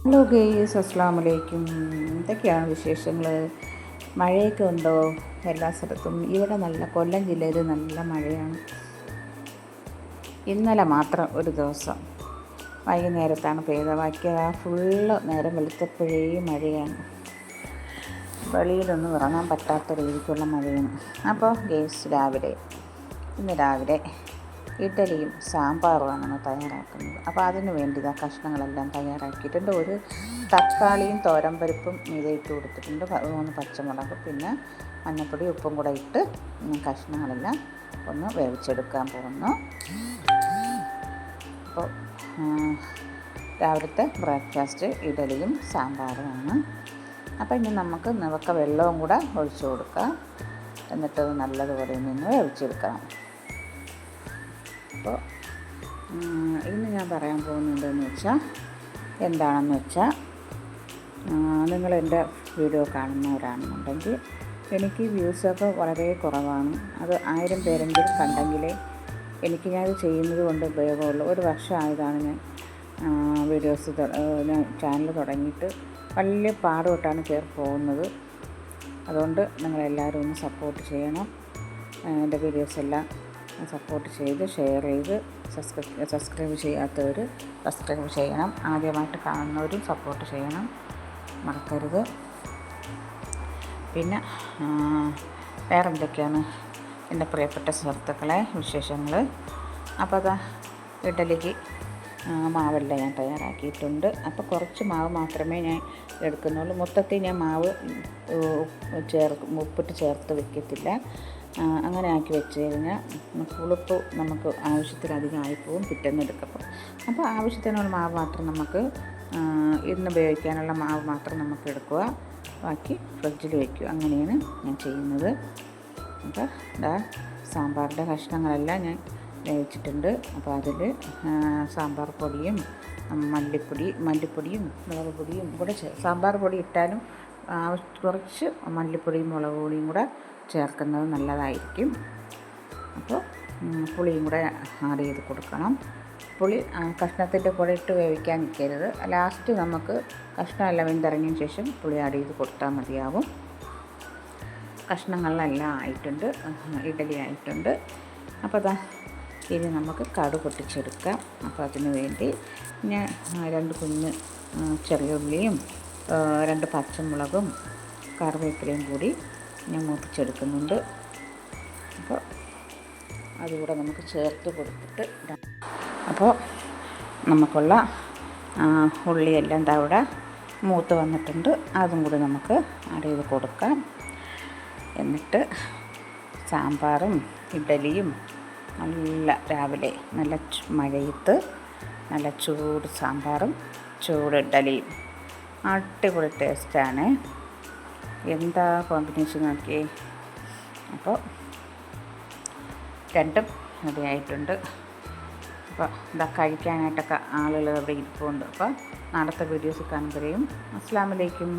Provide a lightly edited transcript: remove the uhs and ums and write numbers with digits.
Hello guys, അസ്സാം വലൈക്കും. എന്തൊക്കെയാണ് വിശേഷങ്ങൾ? മഴയൊക്കെ ഉണ്ടോ എല്ലാ സ്ഥലത്തും? ഇവിടെ നല്ല കൊല്ലം ജില്ലയിൽ നല്ല മഴയാണ്. ഇന്നലെ മാത്രം ഒരു ദിവസം വൈകുന്നേരത്താണ് പെയ്തത്. ബാക്കിയ ഫുള്ള് നേരം വെളുത്തപ്പോഴേ മഴയാണ്. വെളിയിലൊന്നും ഇറങ്ങാൻ പറ്റാത്ത രീതിക്കുള്ള മഴയാണ്. അപ്പോൾ ഗെയ്സ്, ഇന്ന് രാവിലെ ഇഡ്ഡലിയും സാമ്പാറുമാണ് തയ്യാറാക്കുന്നത്. അപ്പോൾ അതിന് വേണ്ടി കഷ്ണങ്ങളെല്ലാം തയ്യാറാക്കിയിട്ടുണ്ട്. ഒരു തക്കാളിയും തോരമ്പരിപ്പും ഇട്ട് കൊടുത്തിട്ടുണ്ട്, 3 പച്ചമുളക്, പിന്നെ മഞ്ഞൾപ്പൊടി ഉപ്പും കൂടെ ഇട്ട് കഷ്ണങ്ങളെല്ലാം ഒന്ന് വേവിച്ചെടുക്കാൻ പോകുന്നു. അപ്പോൾ രാവിലത്തെ ബ്രേക്ക്ഫാസ്റ്റ് ഇഡ്ഡലിയും സാമ്പാറുമാണ്. അപ്പോൾ ഇനി നമുക്ക് നിവക്ക വെള്ളവും കൂടെ ഒഴിച്ചു കൊടുക്കാം. എന്നിട്ട് നല്ലതുപോലെ നിന്ന് വേവിച്ചെടുക്കണം. അപ്പോൾ ഇന്ന് ഞാൻ പറയാൻ പോകുന്നത് എന്താണെന്ന് വെച്ചാൽ, നിങ്ങളെൻ്റെ വീഡിയോ കാണുന്നവരാണെന്നുണ്ടെങ്കിൽ എനിക്ക് വ്യൂസൊക്കെ വളരെ കുറവാണ്. അത് 1000 പേരെങ്കിലും കണ്ടെങ്കിലേ ഞാനത് ചെയ്യുന്നത് കൊണ്ട് ഉപയോഗമുള്ളൂ. ഒരു വർഷമായതാണ് ഞാൻ ചാനൽ തുടങ്ങിയിട്ട്. വലിയ പാടുപെട്ടാണ് പോകുന്നത്. അതുകൊണ്ട് നിങ്ങളെല്ലാവരും ഒന്ന് സപ്പോർട്ട് ചെയ്യണം. എൻ്റെ വീഡിയോസെല്ലാം സപ്പോർട്ട് ചെയ്ത് ഷെയർ ചെയ്ത് സബ്സ്ക്രൈബ് ചെയ്യാത്തവർ സബ്സ്ക്രൈബ് ചെയ്യണം. ആദ്യമായിട്ട് കാണുന്നവരും സപ്പോർട്ട് ചെയ്യണം, മറക്കരുത്. പിന്നെ വേറെ എന്തൊക്കെയാണ് എൻ്റെ പ്രിയപ്പെട്ട സുഹൃത്തുക്കളെ വിശേഷങ്ങൾ? അപ്പോൾ ഇഡ്ഡലിക്ക് മാവെല്ലാം ഞാൻ തയ്യാറാക്കിയിട്ടുണ്ട്. അപ്പോൾ കുറച്ച് മാവ് മാത്രമേ ഞാൻ എടുക്കുന്നുള്ളൂ. മൊത്തത്തിൽ ഞാൻ മാവ് ഉപ്പിട്ട് ചേർത്ത് വയ്ക്കത്തില്ല. അങ്ങനെ ആക്കി വെച്ച് കഴിഞ്ഞാൽ പുളിപ്പ് നമുക്ക് ആവശ്യത്തിലധികം ആയിപ്പോവും പിറ്റേന്ന് എടുക്കുമ്പോൾ. അപ്പോൾ ആവശ്യത്തിനുള്ള മാവ് മാത്രം നമുക്ക് ഇന്ന് ഉപയോഗിക്കാനുള്ള മാവ് മാത്രം നമുക്ക് എടുക്കുക, ബാക്കി ഫ്രിഡ്ജിൽ വയ്ക്കുക. അങ്ങനെയാണ് ഞാൻ ചെയ്യുന്നത്. അപ്പോൾ സാമ്പാറിൻ്റെ കഷ്ണങ്ങളെല്ലാം ഞാൻ വേവിച്ചിട്ടുണ്ട്. അപ്പോൾ അതിൽ സാമ്പാർ പൊടിയും മല്ലിപ്പൊടിയും മുളക് പൊടിയും കൂടെ സാമ്പാർ പൊടി ഇട്ടാലും കുറച്ച് മല്ലിപ്പൊടിയും മുളക് പൊടിയും കൂടെ ചേർക്കുന്നത് നല്ലതായിരിക്കും. അപ്പോൾ പുളിയും കൂടെ ആഡ് ചെയ്ത് കൊടുക്കണം. പുളി കഷ്ണത്തിൻ്റെ കൂടെ ഇട്ട് വേവിക്കാൻ നിൽക്കരുത്. ലാസ്റ്റ് നമുക്ക് കഷ്ണമെല്ലാം വെന്തിറങ്ങിയതിന് ശേഷം പുളി ആഡ് ചെയ്ത് കൊടുത്താൽ മതിയാവും. കഷ്ണങ്ങളെല്ലാം ആയിട്ടുണ്ട്, ഇഡ്ഡലി ആയിട്ടുണ്ട്. അപ്പോൾ ഇനി നമുക്ക് കടുക് പൊട്ടിച്ചെടുക്കാം. അപ്പോൾ അതിന് വേണ്ടി ഞാൻ 2 കുഞ്ഞ് ചെറിയ ഉള്ളിയും 2 പച്ചമുളകും കറിവേപ്പിലയും കൂടി ഞാൻ മൂപ്പിച്ചെടുക്കുന്നുണ്ട്. അപ്പോൾ അതുകൂടെ നമുക്ക് ചേർത്ത് കൊടുത്തിട്ട് അപ്പോൾ നമുക്കുള്ള ഉള്ളിയെല്ലാം അവിടെ മൂത്ത് വന്നിട്ടുണ്ട്. അതും കൂടി നമുക്ക് ആഡ് ചെയ്ത് കൊടുക്കാം. എന്നിട്ട് സാമ്പാറും ഇഡ്ഡലിയും രാവിലെ നല്ല മഴയത്ത് നല്ല ചൂട് സാമ്പാറും ചൂട് ഇഡ്ഡലിയും അടിപൊളി ടേസ്റ്റാണ്. എന്താ കോമ്പിനേഷൻ നോക്കിയേ. അപ്പോൾ രണ്ടും റെഡി ആയിട്ടുണ്ട്. അപ്പോൾ കഴിക്കാനായിട്ടൊക്കെ ആളുകൾ അവിടെ ഇരിപ്പുണ്ട്. അപ്പോൾ നാളത്തെ വീഡിയോസ് കാണുമ്പോഴേക്കും അസ്സലാമു അലൈക്കും.